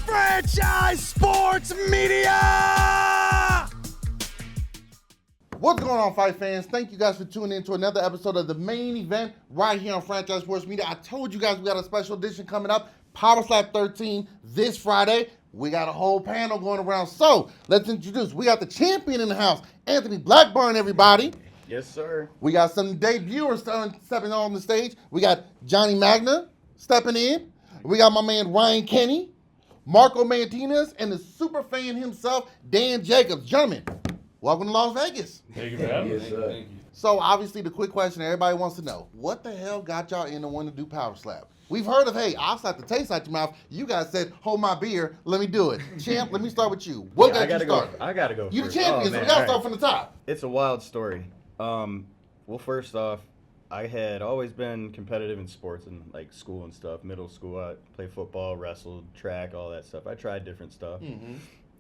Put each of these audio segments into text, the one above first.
Franchise Sports Media! What's going on, fight fans? Thank you guys for tuning in to another episode of the main event right here on Franchise Sports Media. I told you guys we got a special edition coming up, Power Slap 13 this Friday. We got a whole panel going around. So let's introduce. We got the champion in the house, Anthony Blackburn, everybody. Yes, sir. We got some debuters stepping on the stage. We got Johnny Magna stepping in. We got my man Ryan Kenny, Marco Martinez, and the super fan himself, Dan Jacobs. Gentlemen, welcome to Las Vegas. Thank you for having me. Yes, sir. Thank you. So obviously the quick question everybody wants to know, what the hell got y'all into wanting to do Power Slap? We've heard of, hey, I'll slap the taste out your mouth. You guys said, hold my beer, let me do it. Champ, let me start with you. What got you started? I gotta go. You the first. champion, so we man. gotta All start right. from the top. It's a wild story. Well, first off, I had always been competitive in sports in like school and stuff. Middle school, I played football, wrestled, track, all that stuff. I tried different stuff,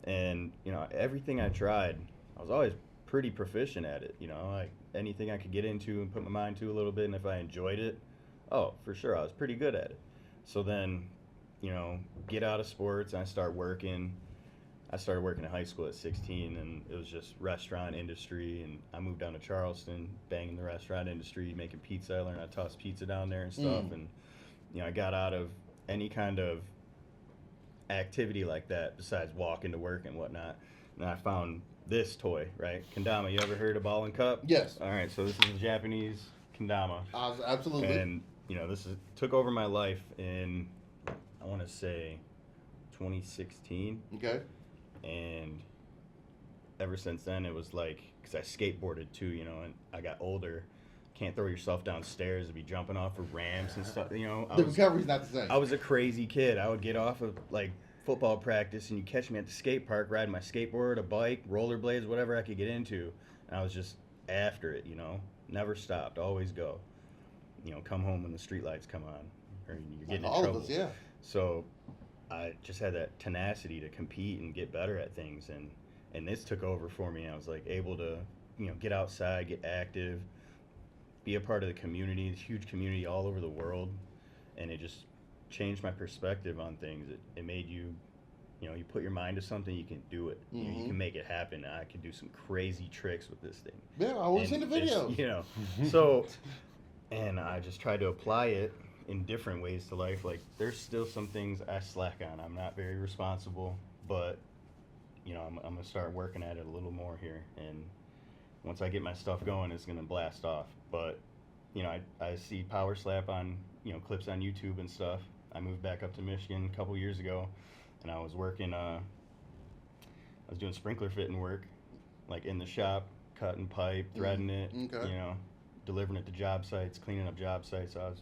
and everything I tried, I was always pretty proficient at it. Like anything I could get into and put my mind to a little bit, and if I enjoyed it, oh, for sure, I was pretty good at it. So then, get out of sports and I start working. I started working in high school at 16, and it was just restaurant industry, and I moved down to Charleston, banging the restaurant industry, making pizza. I learned how to toss pizza down there and stuff, and I got out of any kind of activity like that besides walking to work and whatnot, and I found this toy, right? Kendama. You ever heard of ball and cup? Yes. All right, so this is a Japanese kendama. Absolutely. And this took over my life in, I want to say, 2016. Okay. And ever since then, it was like, because I skateboarded too, and I got older. Can't throw yourself downstairs and be jumping off of ramps and stuff. The recovery's not the same. I was a crazy kid. I would get off of like football practice, and you catch me at the skate park riding my skateboard, a bike, rollerblades, whatever I could get into. And I was just after it, never stopped, always go. Come home when the streetlights come on, or you're getting in all trouble. of us, yeah. So I just had that tenacity to compete and get better at things, and this took over for me. I was like able to, get outside, get active, be a part of the community, this huge community all over the world, and it just changed my perspective on things. It made you, you put your mind to something, you can do it. You can make it happen. I could do some crazy tricks with this thing. Yeah, I always seen the videos. So, and I just tried to apply it in different ways to life. Like, there's still some things I slack on. I'm not very responsible, but I'm gonna start working at it a little more here, and once I get my stuff going, it's gonna blast off. But I see Power Slap on clips on YouTube and stuff. I moved back up to Michigan a couple years ago, and I was working I was doing sprinkler fitting work, like in the shop, cutting pipe, threading it, delivering it to job sites, cleaning up job sites. I was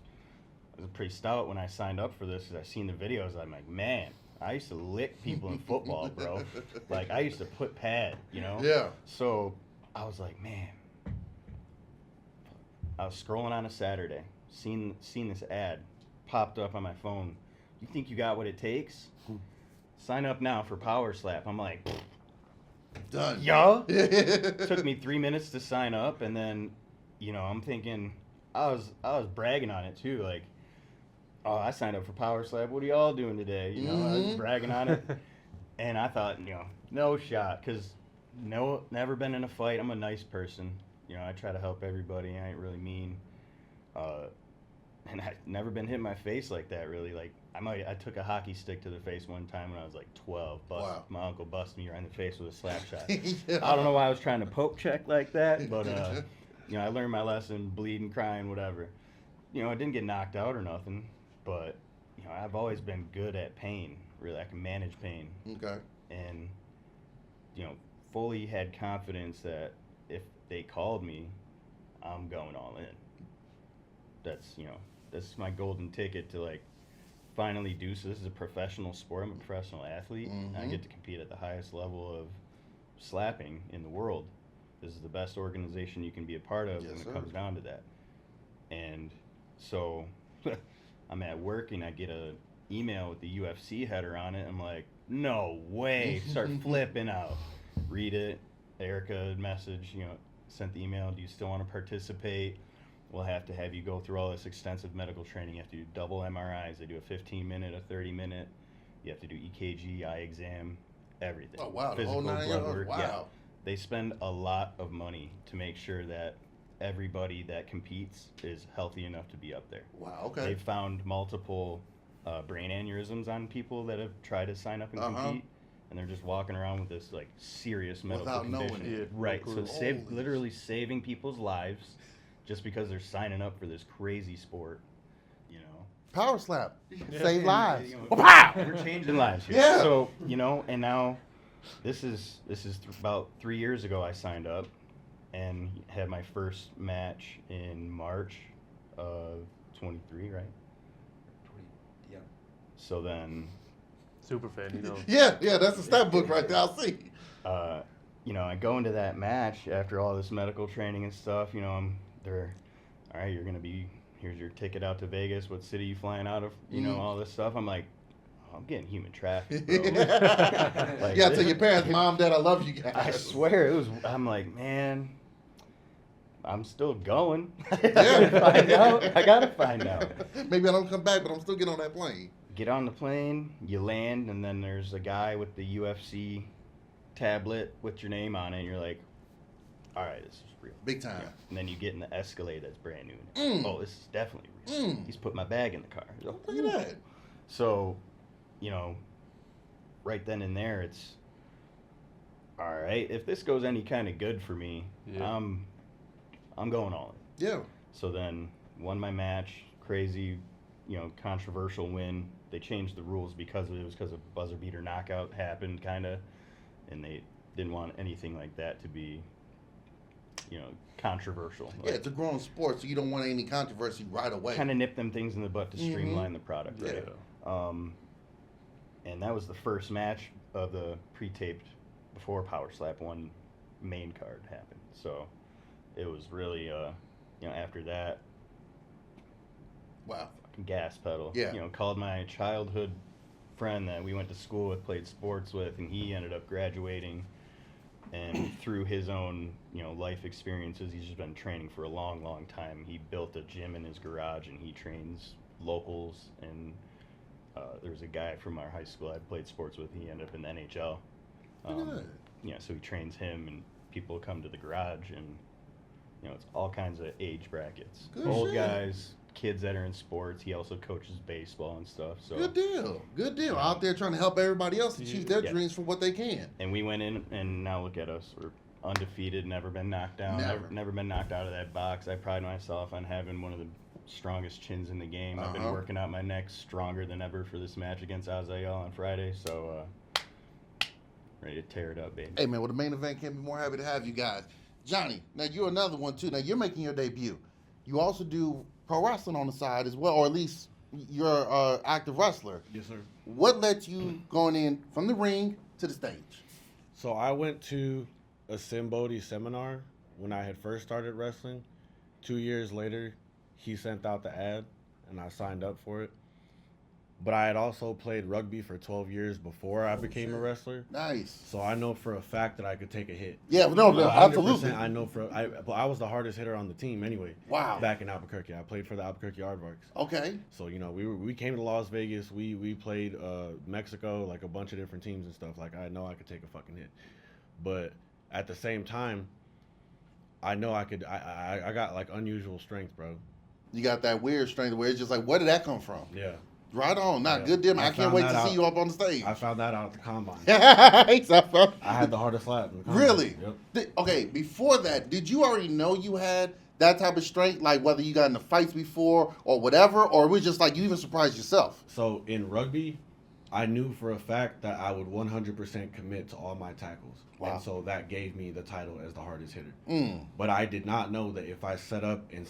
pretty stout when I signed up for this, because I seen the videos. I'm like, man, I used to lick people in football, bro. Like, I used to put pad, Yeah. So I was like, man. I was scrolling on a Saturday, seen this ad popped up on my phone. You think you got what it takes? Sign up now for Power Slap. I'm like, Done. yo. Took me 3 minutes to sign up, and then, I'm thinking, I was bragging on it too, like, oh, I signed up for Power Slap. What are y'all doing today? I was bragging on it, and I thought, no shot, because never been in a fight. I'm a nice person. I try to help everybody. I ain't really mean. And I've never been hit in my face like that, really. Like, I took a hockey stick to the face one time when I was like 12. Wow. My uncle busted me right in the face with a slap shot. Yeah. I don't know why I was trying to poke check like that, but I learned my lesson, bleeding, crying, whatever. I didn't get knocked out or nothing, but I've always been good at pain. Really, I can manage pain. Okay. And fully had confidence that if they called me, I'm going all in. That's my golden ticket to like finally do. So this is a professional sport. I'm a professional athlete. I get to compete at the highest level of slapping in the world. This is the best organization you can be a part of when it comes down to that. And so I'm at work and I get a email with the UFC header on it. I'm like, no way. Start flipping out. read it. Erica messaged, sent the email. Do you still want to participate? We'll have to have you go through all this extensive medical training. You have to do double MRIs. They do a 15-minute, a 30-minute. You have to do EKG, eye exam, everything. Oh, wow. Physical The whole 9 blood yards? work. Wow. Yeah. They spend a lot of money to make sure that everybody that competes is healthy enough to be up there. Wow, okay. They've found multiple brain aneurysms on people that have tried to sign up and compete, and they're just walking around with this like serious medical Without condition. knowing it. Right. So Holy literally saving people's lives just because they're signing up for this crazy sport. Power slap. Save lives. We're changing lives here. Yeah. So and now this is about 3 years ago I signed up and had my first match in March of 23, right? Yeah. So then, Super fan, Yeah, that's a stat book right there. I'll see. I go into that match after all this medical training and stuff. They're, all right, here's your ticket out to Vegas. What city you flying out of? All this stuff. I'm like, I'm getting human traffic, bro. Like, tell your parents, Mom, Dad, I love you guys. I swear I'm like, man, I'm still going. I gotta find out. Maybe I don't come back, but I'm still getting on that plane. Get on the plane, you land, and then there's a guy with the UFC tablet with your name on it, and you're like, all right, this is real. Big time. Yeah. And then you get in the Escalade that's brand new. Oh, this is definitely real. He's put my bag in the car. Look at that. So, right then and there, it's, all right, if this goes any kind of good for me, I'm going all in. Yeah. So then won my match, crazy, controversial win. They changed the rules because a buzzer beater knockout happened, kind of, and they didn't want anything like that to be, controversial. Yeah, it's a growing sport, so you don't want any controversy right away. Kind of nip them things in the butt to streamline the product, right? Yeah. And that was the first match of the pre-taped before Power Slap 1 main card happened. So it was really, after that, wow, fucking gas pedal. Yeah. Called my childhood friend that we went to school with, played sports with, and he ended up graduating. And through his own, life experiences, he's just been training for a long, long time. He built a gym in his garage, and he trains locals. And there was a guy from our high school I played sports with. He ended up in the NHL. So he trains him, and people come to the garage, and it's all kinds of age brackets. Good Old shit. guys, kids that are in sports. He also coaches baseball and stuff. So Good deal. Out there trying to help everybody else achieve their dreams for what they can. And we went in, and now look at us. We're undefeated, never been knocked down, never been knocked out of that box. I pride myself on having one of the strongest chins in the game. I've been working out my neck stronger than ever for this match against Azael on Friday. So ready to tear it up, baby. Hey, man, well, the main event can't be more happy to have you guys. Johnny, now you're another one, too. Now, you're making your debut. You also do pro wrestling on the side as well, or at least you're an active wrestler. Yes, sir. What led you going in from the ring to the stage? So I went to a Simbodi seminar when I had first started wrestling. 2 years later, he sent out the ad, and I signed up for it. But I had also played rugby for 12 years before I became a wrestler. Nice. So I know for a fact that I could take a hit. Yeah, no, 100%, absolutely. I know I was the hardest hitter on the team anyway. Wow. Back in Albuquerque. I played for the Albuquerque Aardvarks. Okay. So, we came to Las Vegas. We played Mexico, like a bunch of different teams and stuff. Like, I know I could take a fucking hit. But at the same time, I know I could. I got, like, unusual strength, bro. You got that weird strength where it's just like, where did that come from? Yeah. Right on. Not Yeah. good deal. I can't found wait that to out. see you up on the stage. I found that out at the combine. I I had the hardest slap in the combine. Really? Yep. Okay, before that, did you already know you had that type of strength? Like whether you got in the fights before or whatever, or it was just like you even surprised yourself? So in rugby, I knew for a fact that I would 100% commit to all my tackles. Wow. And so that gave me the title as the hardest hitter. But I did not know that if I set up and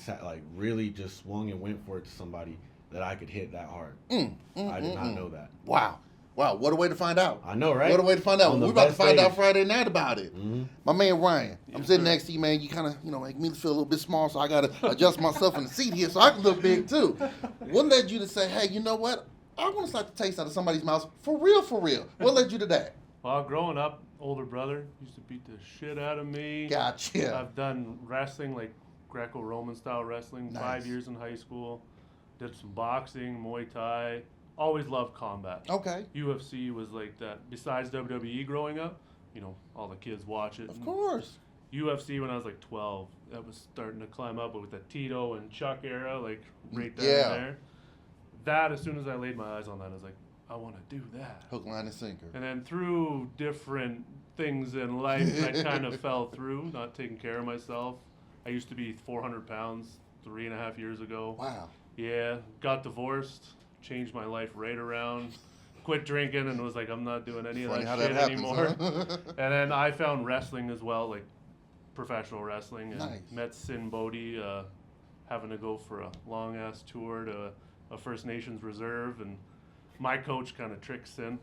really just swung and went for it to somebody, that I could hit that hard. I did not know that. Wow. What a way to find out. I know, right? What a way to find out. On the We're about to best find out stage. Friday night about it. Mm-hmm. My man Ryan, I'm sitting next to you, man. You kind of, make me feel a little bit small, so I got to adjust myself in the seat here so I can look big too. What led you to say, hey, you know what? I want to start to taste out of somebody's mouth for real, for real. What led you to that? Well, growing up, older brother used to beat the shit out of me. Gotcha. I've done wrestling, like Greco-Roman style wrestling, Nice. 5 years in high school. Did some boxing, Muay Thai. Always loved combat. Okay. UFC was like that. Besides WWE growing up, you know, all the kids watch it. Of course. UFC when I was like 12, that was starting to climb up with the Tito and Chuck era, like right there Yeah. and there. That, as soon as I laid my eyes on that, I was like, I want to do that. Hook, line, and sinker. And then through different things in life, I kind of fell through, not taking care of myself. I used to be 400 pounds 3.5 years ago. Wow. Yeah, got divorced, changed my life right around, quit drinking, and was like, I'm not doing any Funny of how that that shit happens, anymore. huh? And then I found wrestling as well, like professional wrestling, and Nice. met Sin Bodhi, having to go for a long ass tour to a First Nations reserve, and my coach kind of tricked Sin.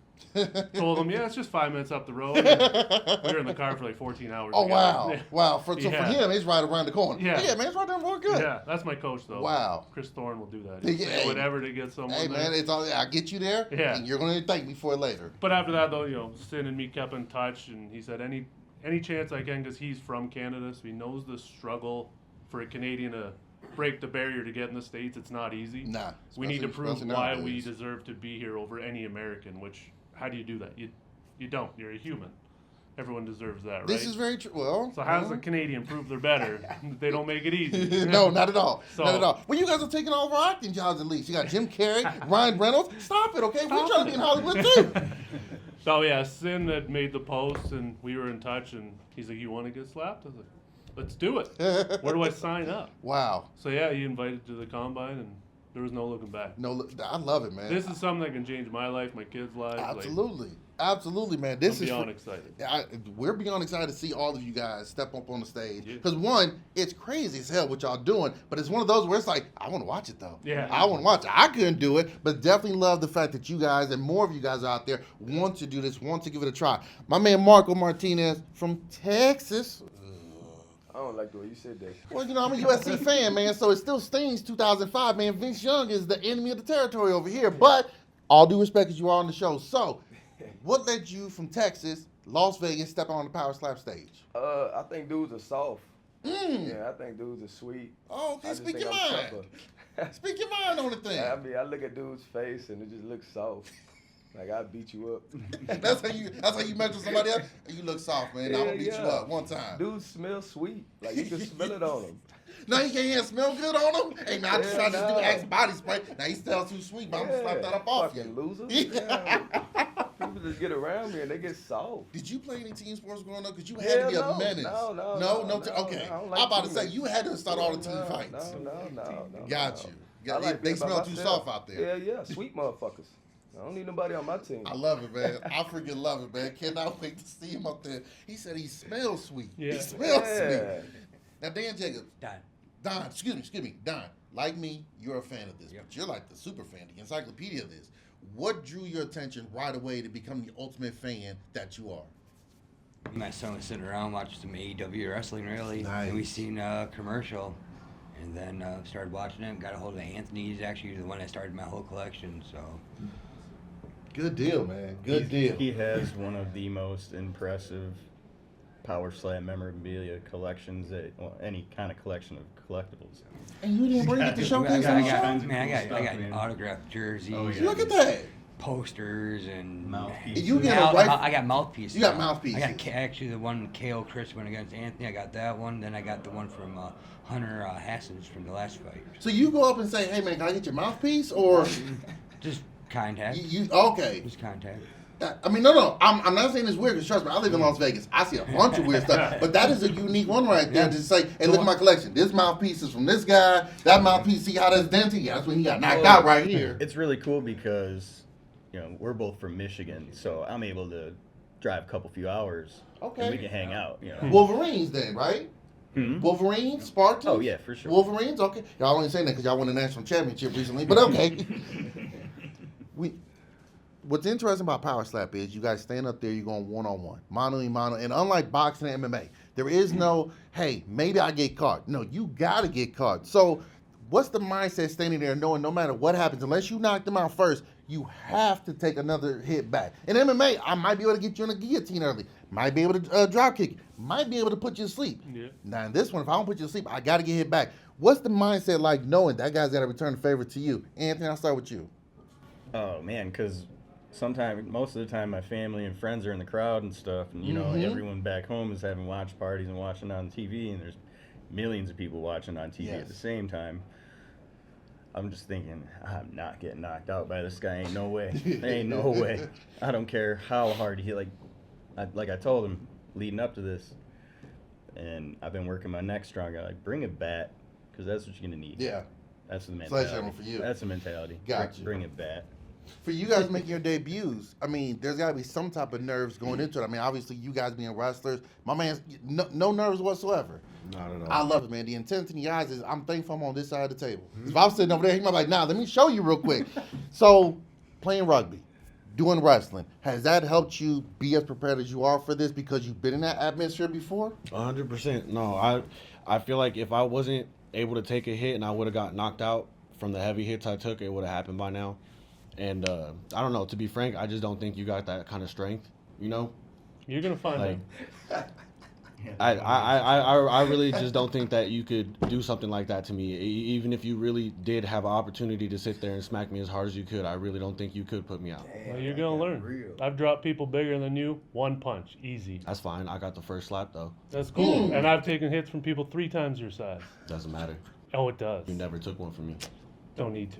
Told him, yeah, it's just 5 minutes up the road. And we were in the car for like 14 hours. Oh, together. wow. Yeah. Wow. So for Yeah. him, it's right around the corner. Yeah. Yeah, man, it's right down the road. Good. Yeah, that's my coach though. Wow. Chris Thorne will do that. Yeah, He'll say hey. whatever to get someone Hey, there. man, it's all, I'll get you there, Yeah. and you're going to thank me for it later. But after that, though, you know, Sin and me kept in touch, and he said any chance I can, because he's from Canada, so he knows the struggle for a Canadian to break the barrier to get in the States. It's not easy. Nah. We need to prove especially why we nowadays. deserve to be here over any American, which, how do you do that? You don't. You're a human. Everyone deserves that, right? This is very true. Well, So how does a Canadian prove they're better? They don't make it easy. no, not at all. So- Not at all. Well, you guys are taking over acting jobs at least. You got Jim Carrey, Ryan Reynolds. Stop it, okay? We're trying to be in Hollywood too. So yeah, Sin had made the post, and we were in touch, and he's like, "You want to get slapped?" I was like, "Let's do it. Where do I sign up?" Wow. So yeah, he invited to the combine, and there was no looking back. No, look, I love it, man. This is something that can change my life, my kids' lives. Absolutely. Absolutely, man. Like, This I'm is beyond excited. we're beyond excited to see all of you guys step up on the stage. Yeah. Because one, it's crazy as hell what y'all doing, but it's one of those where it's like, I want to watch it though. Yeah. I want to watch it. I couldn't do it, but definitely love the fact that you guys and more of you guys out there want to do this, want to give it a try. My man Marco Martinez from Texas. I don't like the way you said that. Well, you know, I'm a USC fan, man, so it still stings 2005, man. Vince Young is the enemy of the territory over here, but all due respect as you are on the show. So, what led you from Texas, Las Vegas, step on the Power Slap stage? I think dudes are soft. Mm. Yeah, I think dudes are sweet. Oh, I okay, just speak think your I'm mind. tougher. Speak your mind on the thing. I mean, I look at dude's face and it just looks soft. Like I beat you up. That's how you measure somebody else. You look soft, man. I'm gonna beat you up one time. Dudes smell sweet. Like you can smell it on them. No, you can't even smell good on him. Hey, man, I just tried to do no. Axe body spray. Now he smells too sweet, but I'm gonna slap that up off Fucking you. loser. Yeah. People just get around me and they get soft. Did you play any team sports growing up? Because you had to be a menace. No, Okay, I don't like I'm about to team say mates. you had to start all the team fights. No. Got you. I like They being by smell too myself. soft out there. Yeah, sweet motherfuckers. I don't need nobody on my team. I love it, man. I freaking love it, man. Cannot wait to see him up there. He said he smells sweet. Yeah. He smells Yeah. sweet. Now, Dan Jacobs. Don, excuse me. Don, like me, you're a fan of this, but you're like the super fan, the encyclopedia of this. What drew your attention right away to become the ultimate fan that you are? My son was sitting around watching some AEW wrestling, really. Nice. And we seen a commercial, and then started watching it. Got a hold of Anthony. He's actually the one that started my whole collection. So Good deal, man. Good deal. He has one of the most impressive Power Slam memorabilia collections that, well, any kind of collection of collectibles. And you didn't bring it to I showcase got- on I the got- show? man, I got man. autographed jerseys. Oh, yeah. and Look at that. posters and Mouthpieces. You get Now, a right. I got mouthpieces. You got now. mouthpieces. I got actually the one KO Chris went against Anthony. I got that one. Then I got the one from Hunter Hassens from the last fight. So you go up and say, "Hey, man, can I get your mouthpiece?" Or Just contact. you okay? Just contact. I mean, no. I'm not saying it's weird because trust me, I live in Las Vegas. I see a bunch of weird stuff, but that is a unique one right there. Yeah. To say, hey, look at my collection. This mouthpiece is from this guy. That mouthpiece, see how that's dented? Yeah, that's when he got knocked out right here. It's really cool because, you know, we're both from Michigan, so I'm able to drive a few hours. Okay. And we can hang out, you know. Wolverines, then, right? Hmm? Wolverines, Spartans. Oh, yeah, for sure. Wolverines, okay. Y'all only saying that because y'all won the national championship recently, but okay. What's interesting about Power Slap is you guys stand up there, you're going one-on-one, mano-a-mano, and unlike boxing and MMA, there is no, hey, maybe I get caught. No, you got to get caught. So what's the mindset standing there knowing no matter what happens, unless you knock them out first, you have to take another hit back. In MMA, I might be able to get you in a guillotine early. Might be able to drop kick you. Might be able to put you to sleep. Yeah. Now, in this one, if I don't put you to sleep, I got to get hit back. What's the mindset like knowing that guy's got to return the favor to you? Anthony, I'll start with you. Oh man, because most of the time, my family and friends are in the crowd and stuff, and you know, everyone back home is having watch parties and watching on TV, and there's millions of people watching on TV at the same time. I'm just thinking, I'm not getting knocked out by this guy. Ain't no way. Ain't no way. I don't care how hard he I told him leading up to this, and I've been working my neck stronger. Like, bring a bat, because that's what you're gonna need. Yeah. That's the mentality. Sledgehammer for you. That's the mentality. Gotcha. Bring a bat. For you guys making your debuts, I mean, there's got to be some type of nerves going into it. I mean, obviously, you guys being wrestlers, my man's no nerves whatsoever. Not at all. I love it, man. The intensity in your eyes is, I'm thankful I'm on this side of the table. If I was sitting over there, he might be like, nah, let me show you real quick. So, playing rugby, doing wrestling, has that helped you be as prepared as you are for this because you've been in that atmosphere before? 100%. No, I feel like if I wasn't able to take a hit and I would have got knocked out from the heavy hits I took, it would have happened by now. And I don't know. To be frank, I just don't think you got that kind of strength. You know, You're gonna find out. I really just don't think that you could do something like that to me. Even if you really did have an opportunity to sit there and smack me as hard as you could, I really don't think you could put me out. Well, you're gonna learn. I've dropped people bigger than you, one punch, easy. That's fine. I got the first slap though. That's cool. And I've taken hits from people 3 times your size. Doesn't matter. Oh, it does. You never took one from me. Don't need to.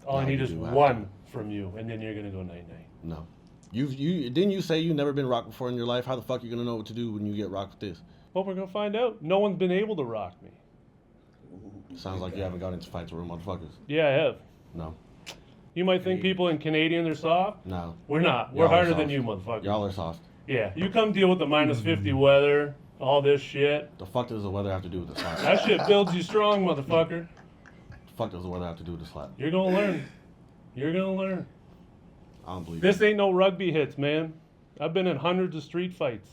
All I No, need you is do have one from you, and then you're gonna go night-night. No. You didn't you say you never been rocked before in your life? How the fuck you gonna know what to do when you get rocked with this? Well, we're gonna find out. No one's been able to rock me. Sounds like you haven't got into fights with real motherfuckers. Yeah, I have. No. You might think people in Canadian are soft. No. We're not. We're Y'all are harder than soft. you, motherfucker. Y'all are soft. Yeah, you come deal with the minus 50 weather, all this shit. The fuck does the weather have to do with the slap? That shit builds you strong, motherfucker. The fuck does the weather have to do with the slap? You're gonna learn. You're gonna learn. I don't believe This you. ain't no rugby hits, man. I've been in hundreds of street fights.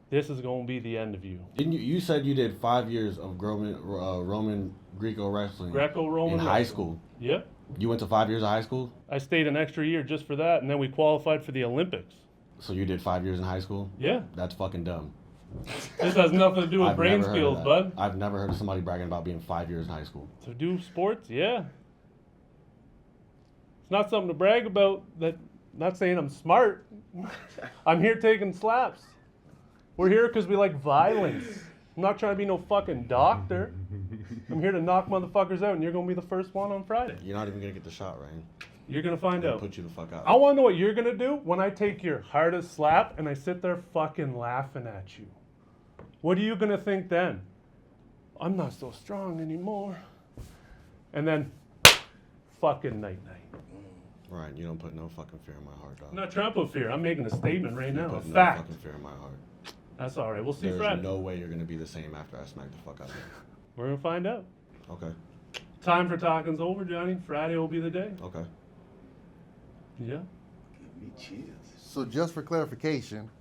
This is gonna be the end of you. Didn't you said you did 5 years of Roman Greco wrestling Greco-Roman in high wrestling. school. Yep. You went to 5 years of high school? I stayed an extra year just for that, and then we qualified for the Olympics. So you did 5 years in high school? Yeah. That's fucking dumb. This has nothing to do with I've brain never heard of skills, that. bud. I've never heard of somebody bragging about being 5 years in high school. To do sports, yeah. It's not something to brag about. Not saying I'm smart. I'm here taking slaps. We're here because we like violence. I'm not trying to be no fucking doctor. I'm here to knock motherfuckers out, and you're gonna be the first one on Friday. You're not even gonna get the shot, right? You're gonna find They'll out. put you the fuck out. I want to know what you're gonna do when I take your hardest slap and I sit there fucking laughing at you. What are you gonna think then? I'm not so strong anymore. And then, fucking night night. Right, you don't put no fucking fear in my heart, dog. I'm not trying to put fear. I'm making a statement right You now. A put no fact. fucking fear in my heart. That's all right. We'll see There's Friday. no way you're gonna be the same after I smack the fuck out of you. We're gonna find out. Okay. Time for talking's over, Johnny. Friday will be the day. Okay. Yeah. Give me chills. So just for clarification,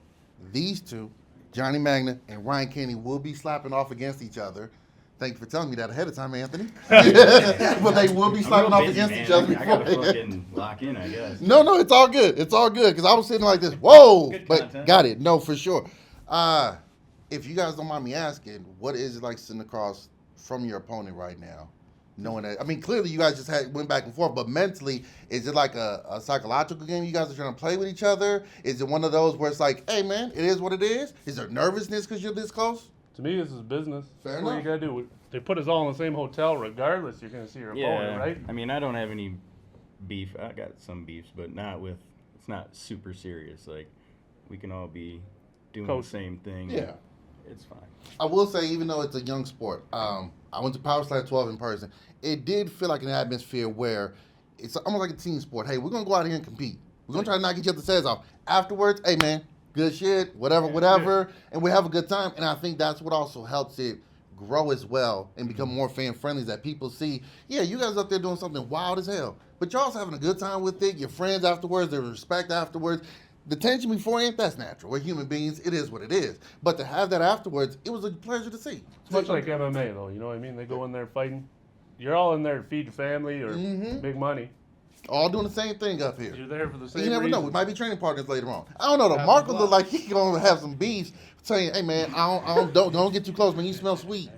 these two, Johnny Magna and Ryan Kenny, will be slapping off against each other. Thank you for telling me that ahead of time, Anthony. But they will be slapping off against each other I gotta before. fucking lock in, I guess. No, it's all good. It's all good. Because I was sitting like this, whoa, Good but content. got it. No, for sure. If you guys don't mind me asking, what is it like sitting across from your opponent right now? Knowing that, I mean, clearly you guys just went back and forth, but mentally, is it like a psychological game you guys are trying to play with each other? Is it one of those where it's like, hey, man, it is what it is? Is there nervousness because you're this close? To me, this is business. Fair That's what you enough. gotta do. They put us all in the same hotel, regardless. You're gonna see your opponent, right? I mean, I don't have any beef. I got some beefs, but not with. It's not super serious. Like, we can all be doing Coach. the same thing. Yeah. It's fine. I will say, even though it's a young sport, I went to Power Slam 12 in person. It did feel like an atmosphere where it's almost like a team sport. Hey, we're going to go out here and compete. We're going to try to knock each other's heads off. Afterwards, hey, man, good shit, whatever, and we have a good time. And I think that's what also helps it grow as well and become more fan-friendly, that people see, yeah, you guys up there doing something wild as hell, but y'all also having a good time with it. Your friends afterwards, there's respect afterwards. The tension beforehand, that's natural. We're human beings. It is what it is. But to have that afterwards, it was a pleasure to see. It's much like MMA, though. You know what I mean? They go in there fighting. You're all in there to feed your family or Mm-hmm. big money. All doing the same thing up here. You're there for the same You never know. We reason. might be training partners later on. I don't know. Though. Half Marco a look block. like he gonna have some beefs, saying, "Hey man, don't get too close, man. You smell sweet.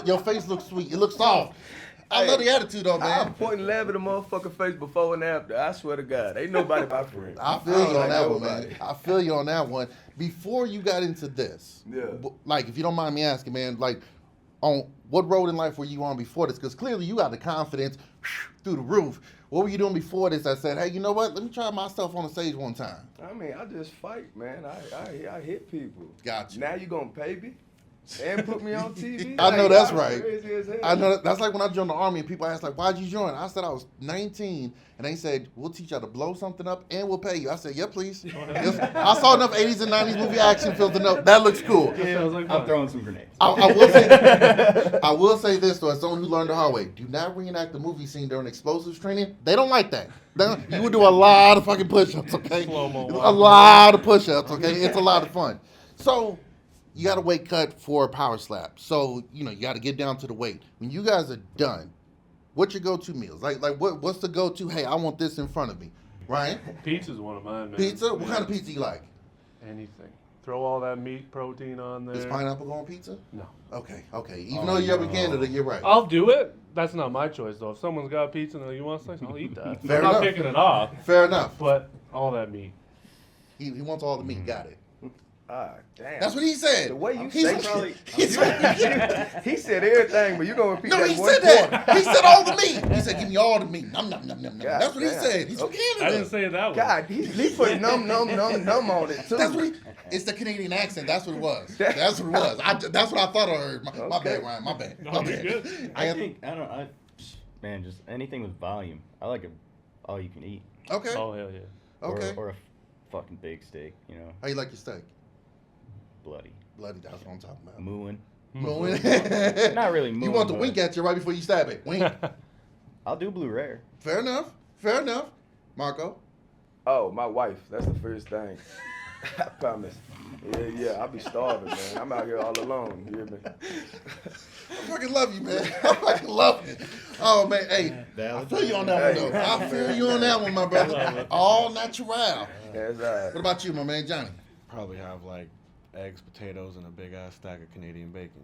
Your face looks sweet. It looks soft." I love the attitude though, I'm man. pointing lab at the motherfucking face before and after. I swear to God, ain't nobody my friend. I feel you on that one, nobody. man. I feel you on that one. Before you got into this, Yeah. like if you don't mind me asking, man, like on what road in life were you on before this? Because clearly you got the confidence through the roof. What were you doing before this? I said, hey, you know what? Let me try myself on the stage one time. I mean, I just fight, man. I hit people. Gotcha. Now you gonna pay me and put me on TV? I know Like, that's y'all right. crazy as hell. I know that's like when I joined the Army and people asked like, why'd you join? I said I was 19 and they said, we'll teach you how to blow something up and we'll pay you. I said, yeah, please. I saw enough 80s and 90s movie action films to know that looks cool. Sounds like I'm fun. throwing some grenades. I will say this though, as someone who learned the hard way, do not reenact the movie scene during explosives training. They don't like that. You would do a lot of fucking push-ups, okay? Slow-mo A lot of push-ups, okay? It's a lot of fun. So you got a weight cut for a power slap. So, you got to get down to the weight. When you guys are done, what's your go-to meals? Like what's the go-to, hey, I want this in front of me, Ryan? Pizza's one of mine, man. Pizza? What kind of pizza you like? Anything. Throw all that meat protein on there. Is pineapple on pizza? No. Okay. Even though you're up in Canada, you're right. I'll do it. That's not my choice, though. If someone's got pizza and you want slice, I'll eat that. Fair I'm not enough. picking it off, Fair enough. but all that meat. He wants all the meat. Got it. Ah, damn. That's what he said. The way you He's- say he's- He said everything, but you gonna repeat No, that he one said part. that. He said all the meat. He said, give me all the meat. Nom, nom, nom, nom, nom. God That's what he damn. said. He's from I didn't Canada. say it that way. God, he put num on it too. That's what it's the Canadian accent. That's what it was. That's what it was. That's what I thought I heard. My Okay. bad, Ryan. My bad. No, My you're bad. good. Man, just anything with volume. I like it all you can eat. Okay. Oh, hell yeah. Okay. Or a fucking big steak, How you like your steak? bloody. Bloody. That's what I'm talking about. Mooing. Mooing. Not really You mooing, want to but wink at you right before you stab it. Wink. I'll do blue rare. Fair enough. Fair enough. Marco. Oh, my wife. That's the first thing. I promise. Yeah. I'll be starving, man. I'm out here all alone. You hear me? I fucking love you, man. I fucking love you. Oh, man. Hey, I feel you on that one, though. I feel you on that one, my brother. All natural. That's right. What about you, my man, Johnny? Probably have like eggs, potatoes, and a big ass stack of Canadian bacon.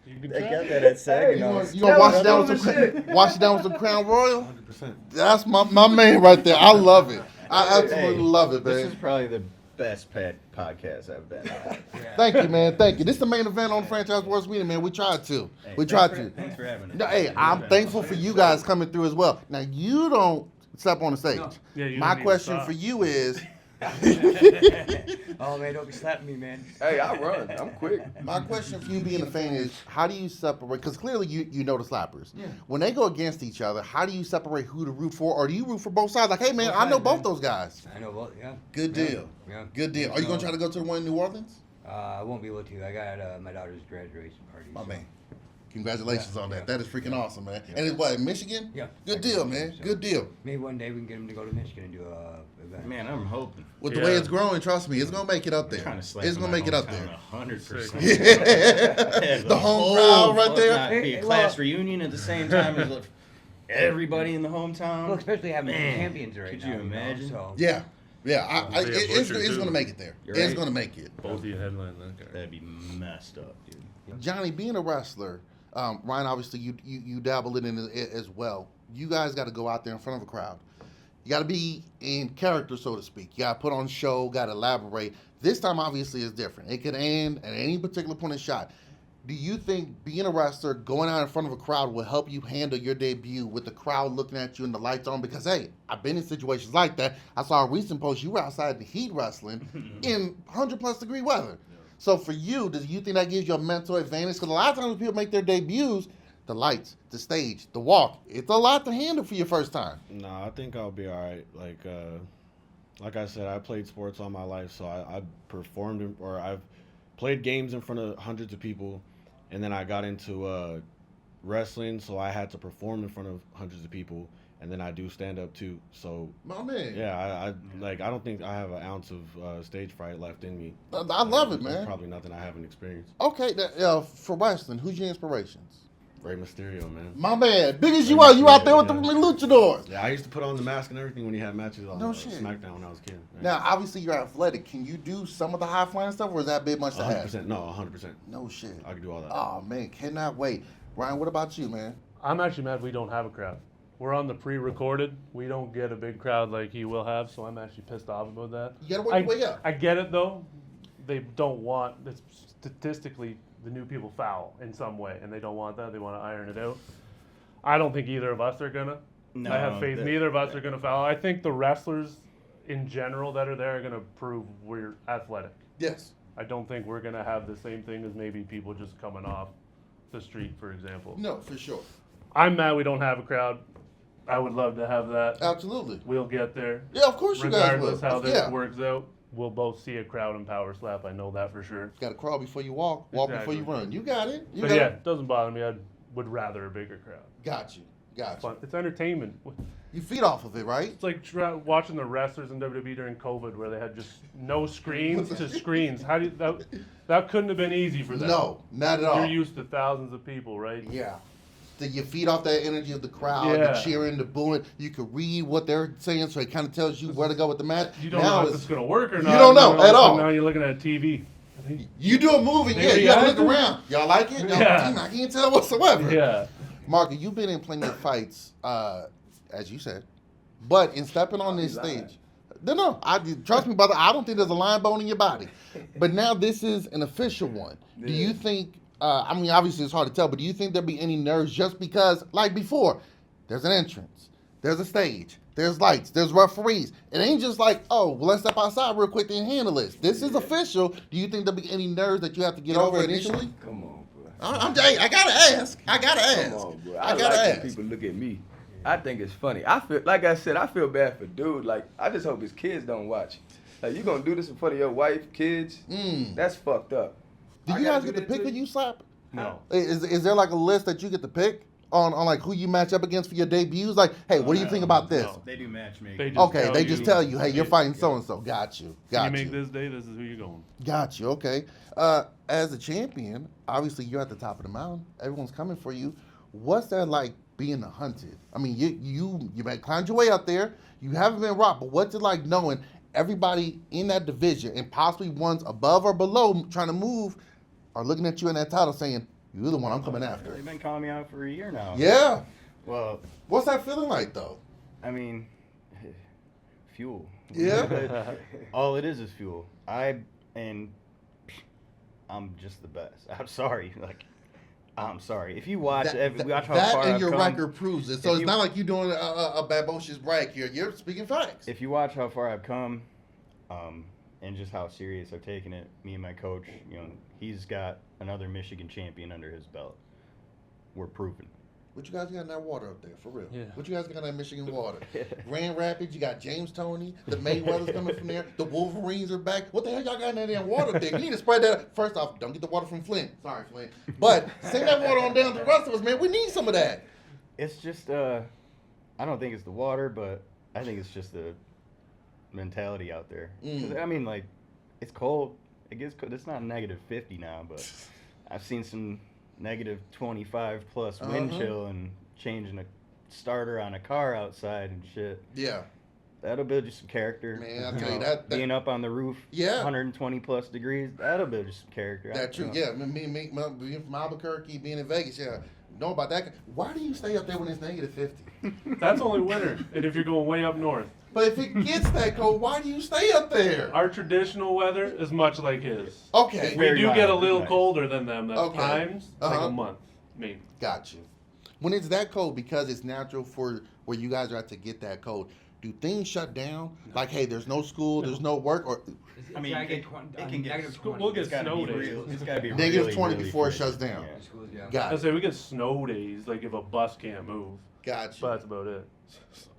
You can They try got it. that at You Saginaw. gonna wash it down with some wash it down with some Crown Royal? 100%. That's my man right there. I love it. I absolutely Hey, love it, This is man. probably the best podcast I've been on. Thank you, man. Thank you. This is the main event on Franchise Wars Meeting, man. We tried to. Hey, We thanks tried for- to. Thanks for having us. No, hey, I'm thankful for you guys coming through as well. Now you don't step on the stage. Yeah, you My don't need to question stop. for you is, Oh man, don't be slapping me, man. Hey, I run. I'm quick. my question for you being a fan is, how do you separate? Because clearly you know the slappers. Yeah. When they go against each other, how do you separate who to root for, or do you root for both sides? Like, hey man, Both I know sides, both man. those guys. I know both. Yeah. Good deal. Yeah. Good deal. Are you gonna try to go to the one in New Orleans? I won't be able to. I got my daughter's graduation party. My so- man. Congratulations Yeah, on that. yeah. That is freaking awesome, man. Yeah. And it's what, in Michigan? Yeah. Good deal, man. So- Good deal. Maybe one day we can get him to go to Michigan and do a event. Man, I'm hoping. With the way Yeah. it's growing, trust me, it's gonna make it up there. Trying to slap It's gonna make it up there. 100%. Yeah. The home crowd right there. Not be a class reunion at the same time as everybody in the hometown. Well, especially having Man, champions right could now. you imagine? So. Yeah. Yeah. Be a It's butcher, too. gonna make it there. You're It's right. gonna make it. Both of you headline that guy. That'd be messed up, dude. Johnny, being a wrestler, Ryan, obviously you dabble in it as well. You guys got to go out there in front of a crowd. You got to be in character, so to speak. You got to put on a show, got to elaborate. This time, obviously, is different. It could end at any particular point in shot. Do you think being a wrestler, going out in front of a crowd will help you handle your debut with the crowd looking at you and the lights on? Because, hey, I've been in situations like that. I saw a recent post. You were outside in the heat wrestling in 100-plus degree weather. So for you, do you think that gives you a mental advantage? Because a lot of times when people make their debuts, the lights, the stage, the walk, it's a lot to handle for your first time. No, I think I'll be all right. Like I said, I played sports all my life, so I performed or I've played games in front of hundreds of people, and then I got into wrestling, so I had to perform in front of hundreds of people, and then I do stand up too. So My man. yeah, I don't think I have an ounce of stage fright left in me. I love it, There's man. Probably nothing I haven't experienced. Okay, for wrestling, who's your inspirations? Rey Mysterio, man. My man, big as you are, you out there with the luchadors. Yeah, I used to put on the mask and everything when he had matches on shit. SmackDown when I was a kid. Right? Now, obviously, you're athletic. Can you do some of the high flying stuff, or is that a bit much to have? 100%. No, 100%. No shit. I can do all that. Oh man, cannot wait. Ryan, what about you, man? I'm actually mad we don't have a crowd. We're on the pre-recorded. We don't get a big crowd like he will have, so I'm actually pissed off about that. You gotta work your way up. I get it though. They don't want it's statistically the new people foul in some way, and they don't want that. They want to iron it out. I don't think either of us are gonna. No, I have faith neither of us are gonna foul. I think the wrestlers in general that are there are gonna prove we're athletic. Yes. I don't think we're gonna have the same thing as maybe people just coming off the street, for example. No, for sure. I'm mad we don't have a crowd. I would love to have that. Absolutely. We'll get there. Yeah, of course you guys will. Regardless how this Yeah. works out, we'll both see a crowd in Power Slap. I know that for sure. Got to crawl before you walk before Exactly. you run. You got it. You But got yeah, it. it doesn't bother me. I would rather a bigger crowd. Got you. Fun. It's entertainment. You feed off of it, right? It's like watching the wrestlers in WWE during COVID, where they had just no screens to screens. How do you, that couldn't have been easy for them? No, not at all. You're used to thousands of people, right? Yeah. So you feed off that energy of the crowd, Yeah. the cheering, the booing. You can read what they're saying, so it kind of tells you where to go with the match. You don't now know if it's going to work or not. You don't know at all. Now you're looking at TV. You do a movie, They yeah. You gotta react. look around. Y'all like it? Y'all, Yeah. I can't tell whatsoever. Yeah. Marco, you've been in plenty of fights, as you said, but in stepping on this stage, no, trust me, brother. I don't think there's a line bone in your body. But now this is an official one. Do you think? I mean, obviously it's hard to tell, but do you think there'll be any nerves just because, like before, there's an entrance, there's a stage, there's lights, there's referees. It ain't just like, oh, well, let's step outside real quick and handle this. This is official. Do you think there'll be any nerves that you have to get over initially? Come on, bro. I gotta ask. I gotta ask. Come on, bro. I I gotta like ask. when people look at me. I think it's funny. I feel, like I said, I feel bad for dude. Like, I just hope his kids don't watch. Like, you gonna do this in front of your wife, kids? That's fucked up. Do you guys get to pick who you slap? No. Is there like a list that you get to pick on like who you match up against for your debuts? Like, hey, what do you think about this? No. They do matchmaking. They just tell you, hey, you're fighting so and so. Got you. You make this day, this is who you're going. Got you. Okay. As a champion, obviously you're at the top of the mountain. Everyone's coming for you. What's that like being the hunted? I mean, you may climbed your way up there. You haven't been rocked, but what's it like knowing everybody in that division and possibly ones above or below trying to move are looking at you in that title saying, you're the one I'm coming after? They've been calling me out for a year now. Yeah. Well, What's that feeling like though? I mean, fuel. Yeah. All it is fuel. I'm just the best. I'm sorry. Like, I'm sorry. If you watch watch how that far and I've your come, record proves it. So it's not like you're doing a babocious brag here. You're speaking facts. if you watch how far I've come, and just how serious I've taken it, me and my coach, he's got another Michigan champion under his belt. We're proven. What you guys got in that water up there, for real? Yeah. What you guys got in that Michigan water? Grand Rapids, you got James Toney, the Mayweather's coming from there, the Wolverines are back. What the hell y'all got in that damn water up there? You need to spread that. First off, don't get the water from Flint. Sorry, Flint. But send that water on down to the rest of us, man. We need some of that. It's just, I don't think it's the water, but I think it's just the mentality out there. 'Cause, I mean, like, it's cold. It gets cold. It's not -50 now, but I've seen some -25 plus wind chill and changing a starter on a car outside and shit. Yeah. That'll build you some character. Man, I'll tell you that being up on the roof, Yeah. 120 plus degrees, that'll build you some character. That's true. Yeah, me being from Albuquerque, being in Vegas, yeah. Know about that. Why do you stay up there when it's -50? That's only winter, and if you're going way up north. But if it gets that cold, why do you stay up there? Our traditional weather is much like his. Okay. We do Very get a mild, little nice. colder than them at Okay. times, like Uh-huh. a month, maybe. Got you. When it's that cold, because it's natural for where you guys are at to get that cold, do things shut down? Like, hey, there's no school, there's no work, or I mean, it can get We'll get it's gotta snow be days. real. It's gotta be -20 really before it crazy. shuts down. Yeah. Got I it. say we get snow days, like if a bus can't move. Got you. But that's about it.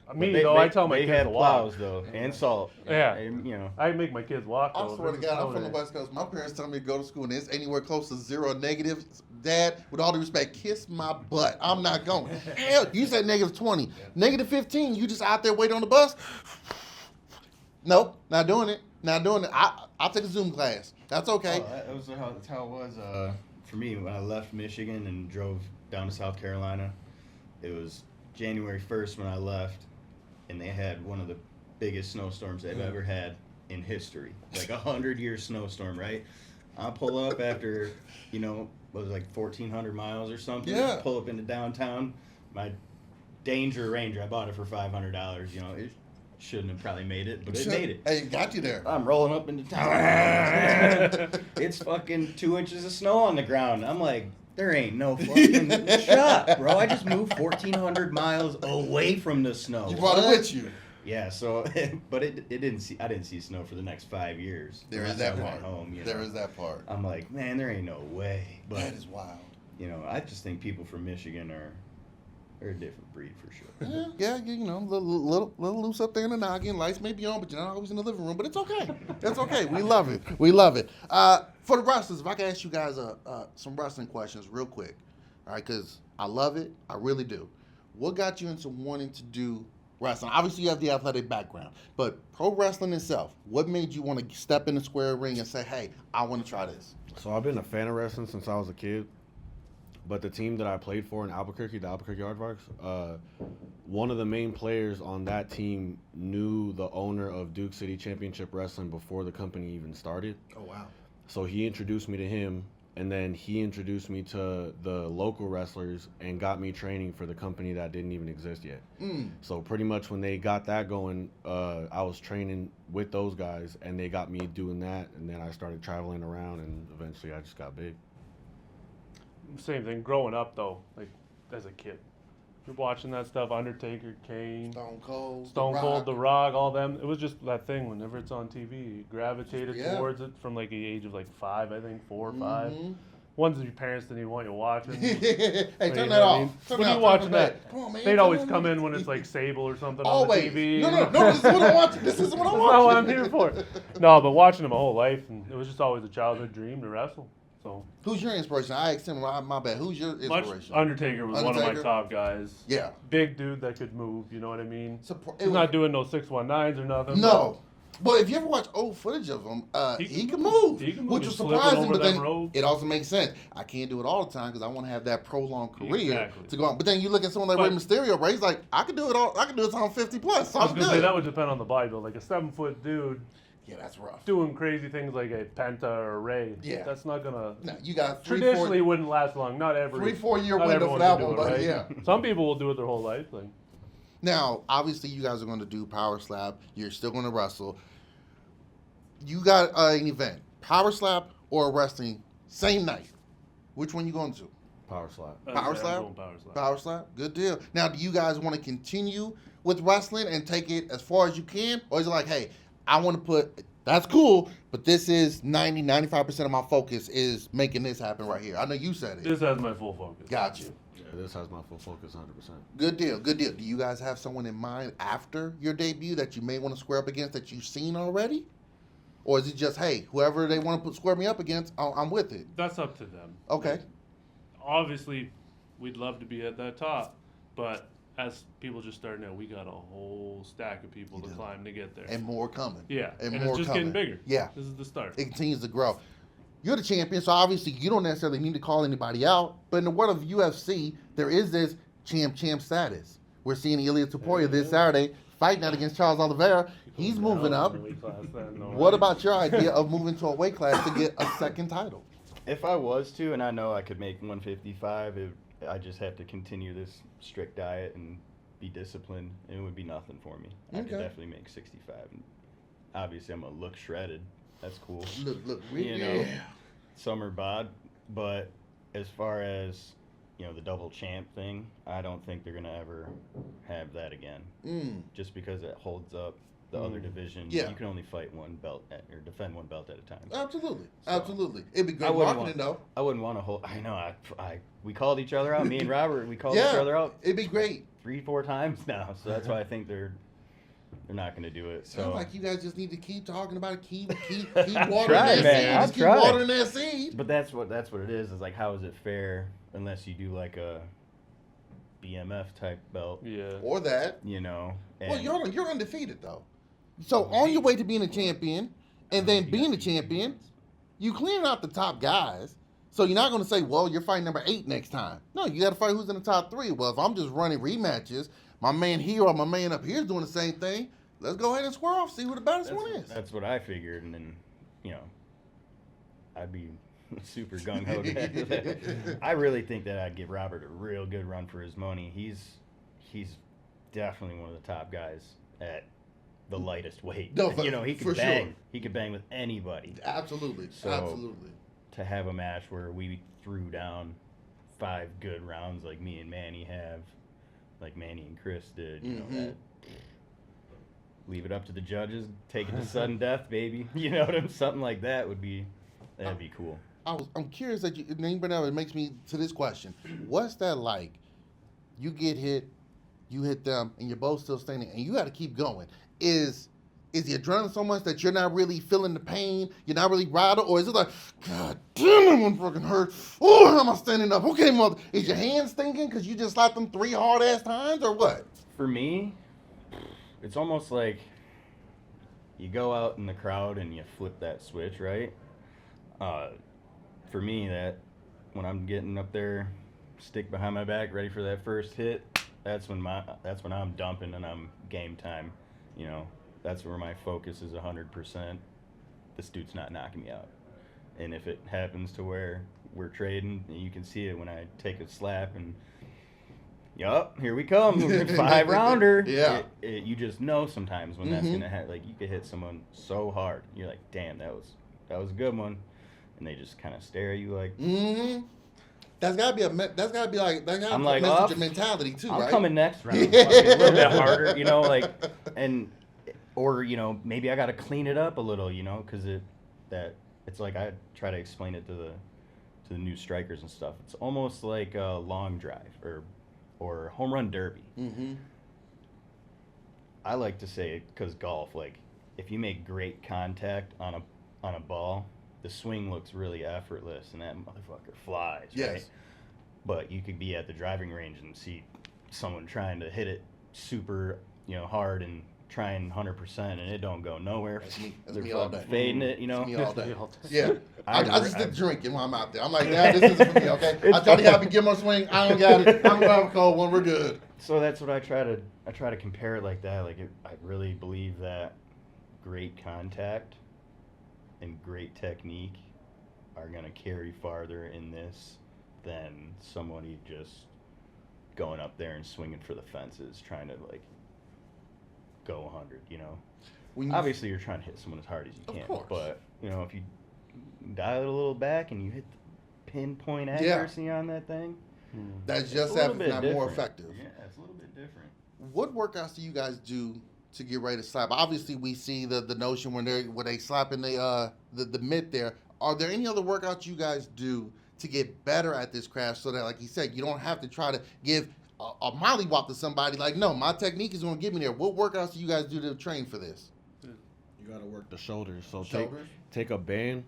But Me, they- though, they- I tell my they kids had to walk. plows though and salt. Yeah. And, I make my kids walk. I though, swear to if there's a God, I'm snow from the day. West Coast. My parents tell me to go to school, and it's anywhere close to 0 negative. Dad, with all due respect, kiss my butt. I'm not going. Hell, you said -20. -15, you just out there waiting on the bus? Nope, not doing it. Not doing it. I'll take a Zoom class. That's okay. that's how it was for me, when I left Michigan and drove down to South Carolina, it was January 1st when I left, and they had one of the biggest snowstorms they've ever had in history. Like 100-year snowstorm, right? I pull up after, what was it, like 1,400 miles or something. Yeah. Pull up into downtown. My Danger Ranger, I bought it for $500. It shouldn't have probably made it, but it made it. Hey, it got you there. I'm rolling up into town. It's fucking 2 inches of snow on the ground. I'm like, there ain't no fucking shot, bro. I just moved 1,400 miles away from the snow. You brought it with you. Yeah, so, but I didn't see snow for the next 5 years. There is that part. Home, There is that part. I'm like, man, there ain't no way. But, That is wild. I just think people from Michigan are a different breed for sure. Yeah, little loose up there in the noggin. Lights may be on, but you're not always in the living room. But it's okay. It's okay. We love it. We love it. For the wrestlers, if I can ask you guys some wrestling questions real quick, all right? Because I love it. I really do. What got you into wanting to do wrestling? Obviously, you have the athletic background, but pro wrestling itself, what made you want to step in the square ring and say, hey, I want to try this? So I've been a fan of wrestling since I was a kid. But the team that I played for in Albuquerque, the Albuquerque Aardvarks, one of the main players on that team knew the owner of Duke City Championship Wrestling before the company even started. Oh, wow. So he introduced me to him, and then he introduced me to the local wrestlers and got me training for the company that didn't even exist yet. So pretty much when they got that going, I was training with those guys, and they got me doing that, and then I started traveling around, and eventually I just got big. Same thing. Growing up though, like as a kid, you're watching that stuff. Undertaker, Kane, Stone Cold, The Rock, all them. It was just that thing. Whenever it's on TV, you gravitated towards it from like the age of like 5, I think 4 or 5. Ones that your parents didn't even want you watching. Hey, Like, turn you that know what I off. mean? Turn When that you off, watching turn that, Come on, man. they'd always come in when it's like Sable or something Always. on the TV. No, this is what I'm watching. This is what I'm That's not what I'm watching. here for. No, but watching them my whole life, and it was just always a childhood dream to wrestle. So Who's your inspiration? I asked him, my bad. Who's your much inspiration? Undertaker was one of my Undertaker? top guys. Yeah. Big dude that could move. You know what I mean? It He's was- not doing no 619s or nothing. No. But if you ever watch old footage of him, he can move. He can move. Which He's was flipping surprising, over but then them ropes. it also makes sense. I can't do it all the time because I want to have that prolonged career Exactly. to go on. But then you look at someone like But- Rey Mysterio, where he's like, I can do it all. I can do it till I'm 50 plus. So I was I'm gonna say good. that would depend on the body build. Like a 7-foot dude Yeah, that's rough. doing crazy things like a Penta or a Ray. Yeah. That's not gonna. No, you got Traditionally, wouldn't last long. Not every 3-4 year not window everyone for that can do one, it, but right? yeah. Some people will do it their whole life. Like, Now, obviously, you guys are going to do Power Slap. You're still going to wrestle. You got an event, Power Slap or wrestling, same night. Which one you going to? Power slap. Power I'm slap? going power slap. Power Slap? Good deal. Now, do you guys want to continue with wrestling and take it as far as you can? Or is it like, hey, I want to put, that's cool, but this is 95% of my focus is making this happen right here. I know you said it. This has my full focus. Got you. Yeah, this has my full focus 100%. Good deal, good deal. Do you guys have someone in mind after your debut that you may want to square up against that you've seen already? Or is it just, hey, whoever they want to square me up against, I'm with it? That's up to them. Okay. Obviously, we'd love to be at that top, but as people just starting out, we got a whole stack of people You to do. climb to get there. And more coming. Yeah, And and more it's just coming. getting bigger. Yeah. This is the start. It continues to grow. You're the champion, so obviously you don't necessarily need to call anybody out. But in the world of UFC, there is this champ status. We're seeing Ilya Topuria this Saturday fighting out against Charles Oliveira. He's moving up. What about your idea of moving to a weight class to get a second title? If I was to, and I know I could make 155, I just have to continue this strict diet and be disciplined, and it would be nothing for me. I could Okay. definitely make 65. And obviously, I'm going to look shredded. That's cool. Look, You know, summer bod. But as far as, the double champ thing, I don't think they're going to ever have that again. Just because it holds up the other division. Yeah. You can only fight one belt or defend one belt at a time. Absolutely. So, Absolutely. It'd be I great wouldn't marketing, though. I wouldn't want to hold. I know. We called each other out. Me and Robert. We called Yeah. each other out It'd be great. 3-4 times now. So that's why I think they're not going to do it. So Sounds like you guys just need to keep talking about it. Keep I watering tried, that man. seed. I Just keep tried. watering that seed. But that's what it is. Is like, how is it fair unless you do like a BMF type belt? Yeah. Or that. And Well, you're undefeated, though. So on your way to being a champion, and then being a champion, you cleaning out the top guys. So you're not going to say, well, you're fighting number 8 next time. No, you got to fight who's in the top 3. Well, if I'm just running rematches, my man here or my man up here is doing the same thing. Let's go ahead and square off, see who the baddest one is. That's what I figured, and then, I'd be super gung-ho. I really think that I'd give Robert a real good run for his money. He's definitely one of the top guys at the lightest weight. No, he could for bang. sure. He could bang with anybody. Absolutely. So, Absolutely. To have a match where we threw down 5 good rounds like me and Manny have, like Manny and Chris did, leave it up to the judges, take it to sudden death, baby. You know what I'm? Something like that that'd be cool. I'm curious that it makes me to this question. What's that like? You get hit, you hit them, and you're both still standing, and you got to keep going. Is the adrenaline so much that you're not really feeling the pain? You're not really rattled? Or is it like, God damn, that one fucking hurt. Oh, how am I standing up? Okay, mother. Is your hands thinking because you just slapped them 3 hard-ass times or what? For me, it's almost like you go out in the crowd and you flip that switch, right? For me, that when I'm getting up there, stick behind my back, ready for that first hit, that's when I'm dumping and I'm game time. That's where my focus is 100%. This dude's not knocking me out. And if it happens to where we're trading, you can see it when I take a slap and, yup, here we come, 5-rounder. Yeah. You just know sometimes when that's gonna happen. Like, you could hit someone so hard, you're like, damn, that was a good one, and they just kind of stare at you like. That's gotta be like I'm like, message of mentality too, I'm right? coming next round, fucking a little bit harder, or maybe I gotta clean it up a little, because it's like I try to explain it to the new strikers and stuff. It's almost like a long drive or home run derby. I like to say, because golf, like, if you make great contact on a ball, the swing looks really effortless and that motherfucker flies, Yes. right? But you could be at the driving range and see someone trying to hit it super, hard and trying 100%, and it don't go nowhere. That's me They're all day. fucking fading it, That's me all day. all day. Yeah. I I- just stick drinking when I'm out there. I'm like, nah, this isn't for me, okay? I try to have you give my swing. I don't got it. I'm going to have a cold one. We're good. So that's what I try to compare it like that. Like, I really believe that great contact and great technique are going to carry farther in this than somebody just going up there and swinging for the fences, trying to, like, go 100, Obviously, you're trying to hit someone as hard as you can. Of course. But, if you dial it a little back and you hit the pinpoint accuracy on that thing, That's it's just a little if bit not more different. effective. Yeah, it's a little bit different. What workouts do you guys do to get ready to slap? Obviously, we see the notion when they slap in the mitt there. Are there any other workouts you guys do to get better at this craft so that, like you said, you don't have to try to give a mollywop to somebody? Like, no, my technique is going to get me there. What workouts do you guys do to train for this? You got to work the shoulders. So Shoulders? take a band,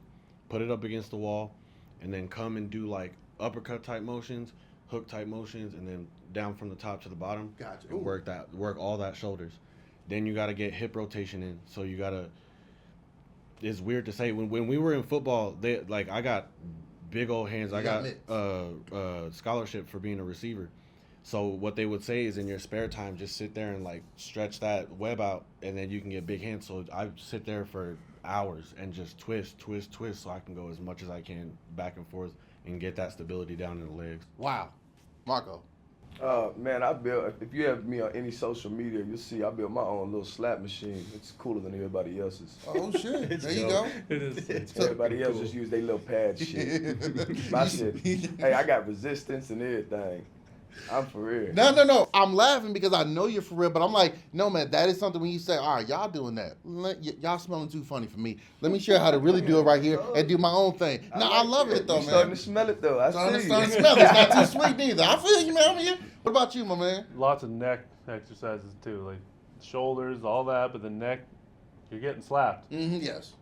put it up against the wall, and then come and do like uppercut type motions, hook type motions, and then down from the top to the bottom. Gotcha. And work all that shoulders. Then you got to get hip rotation in. So you got to. It's weird to say when we were in football, I got big old hands. I got scholarship for being a receiver. So what they would say is in your spare time, just sit there and like stretch that web out, and then you can get big hands. So I sit there for hours and just twist, so I can go as much as I can back and forth and get that stability down in the legs. Wow. Marco. Man, I built, if you have me on any social media, you'll see I built my own little slap machine. It's cooler than everybody else's. Oh, shit. There you go. It is. Everybody else just use their little pad shit. My shit. Hey, I got resistance and everything. I'm for real. No. I'm laughing because I know you're for real, but I'm like, no, man, that is something when you say, all right, y'all doing that. Y'all smelling too funny for me. Let me share how to really do it right here and do my own thing. No, I love it, though, You man. starting to smell it, though. Starting see to you. smell it. It's not too sweet neither. I feel you, man. What about you, my man? Lots of neck exercises too, like shoulders, all that, but the neck, you're getting slapped. Yes.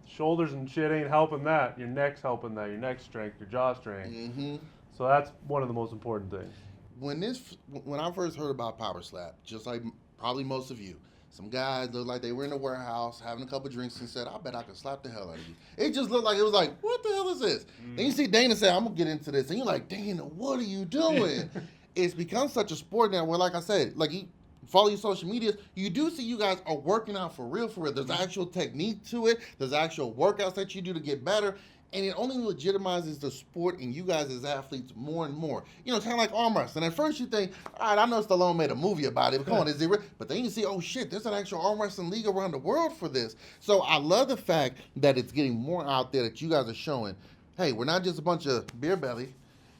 Shoulders and shit ain't helping that. Your neck's helping that. Your neck strength, your jaw strength. So that's one of the most important things. When I first heard about power slap, just like probably most of you, Some guys looked like they were in the warehouse having a couple drinks and said, I bet I could slap the hell out of you. It just looked like, it was like, what the hell is this? Then you see Dana say, I'm going to get into this. And you're like, Dana, what are you doing? It's become such a sport now where, like I said, like you follow your social medias, you do see you guys are working out for real, for real. There's actual technique to it. There's actual workouts that you do to get better. And it only legitimizes the sport and you guys as athletes more and more. You know, kind of like arm wrestling. At first you think, all right, I know Stallone made a movie about it, but come on, is it real? But then you see, oh shit, there's an actual arm wrestling league around the world for this. So I love the fact that it's getting more out there, that you guys are showing, hey, we're not just a bunch of beer belly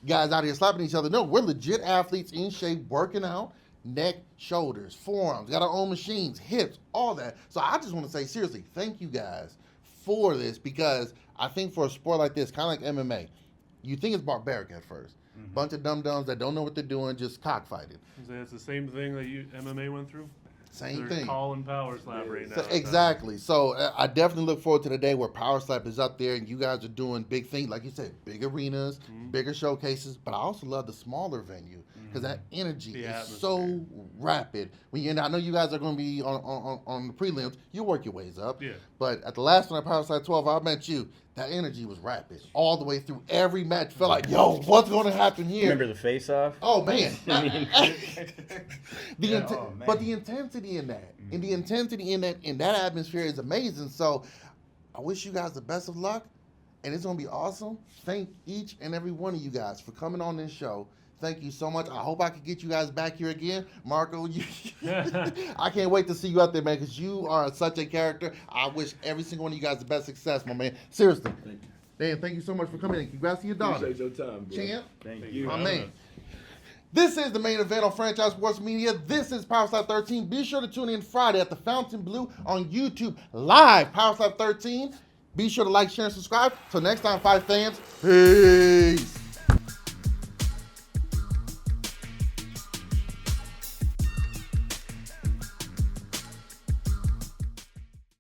guys out here slapping each other. No, we're legit athletes in shape, working out, neck, shoulders, forearms, got our own machines, hips, all that. So I just want to say, seriously, thank you guys for this, because I think for a sport like this, kind of like MMA, you think it's barbaric at first. Bunch of dum-dums that don't know what they're doing, just cockfighting. It's the same thing that MMA went through? Same They're thing. calling Power Slap right now. So, exactly. So I definitely look forward to the day where Power Slap is up there and you guys are doing big things, like you said, big arenas, bigger showcases. But I also love the smaller venue because that energy is so rapid. And I know you guys are going to be on the prelims. You work your ways up. Yeah. But at the last one at Power Slap 12, I met you. That energy was rapid all the way through. Every match felt like, yo, what's going to happen here? Remember the face-off? Oh, man. I mean, But the intensity in that, and the intensity in that atmosphere is amazing. So I wish you guys the best of luck, and it's going to be awesome. Thank each and every one of you guys for coming on this show. Thank you so much. I hope I can get you guys back here again. Marco, I can't wait to see you out there, man, because you are such a character. I wish every single one of you guys the best success, my man. Seriously. Thank you. Dan, thank you so much for coming in. Congrats to your daughter. Appreciate your time, bro. Champ. thank you. My man. This is the main event on Franchise Sports Media. This is Power Slap 13. Be sure to tune in Friday at the Fountain Blue on YouTube live. Power Slap 13. Be sure to like, share, and subscribe. Till next time, Fight fans. Peace.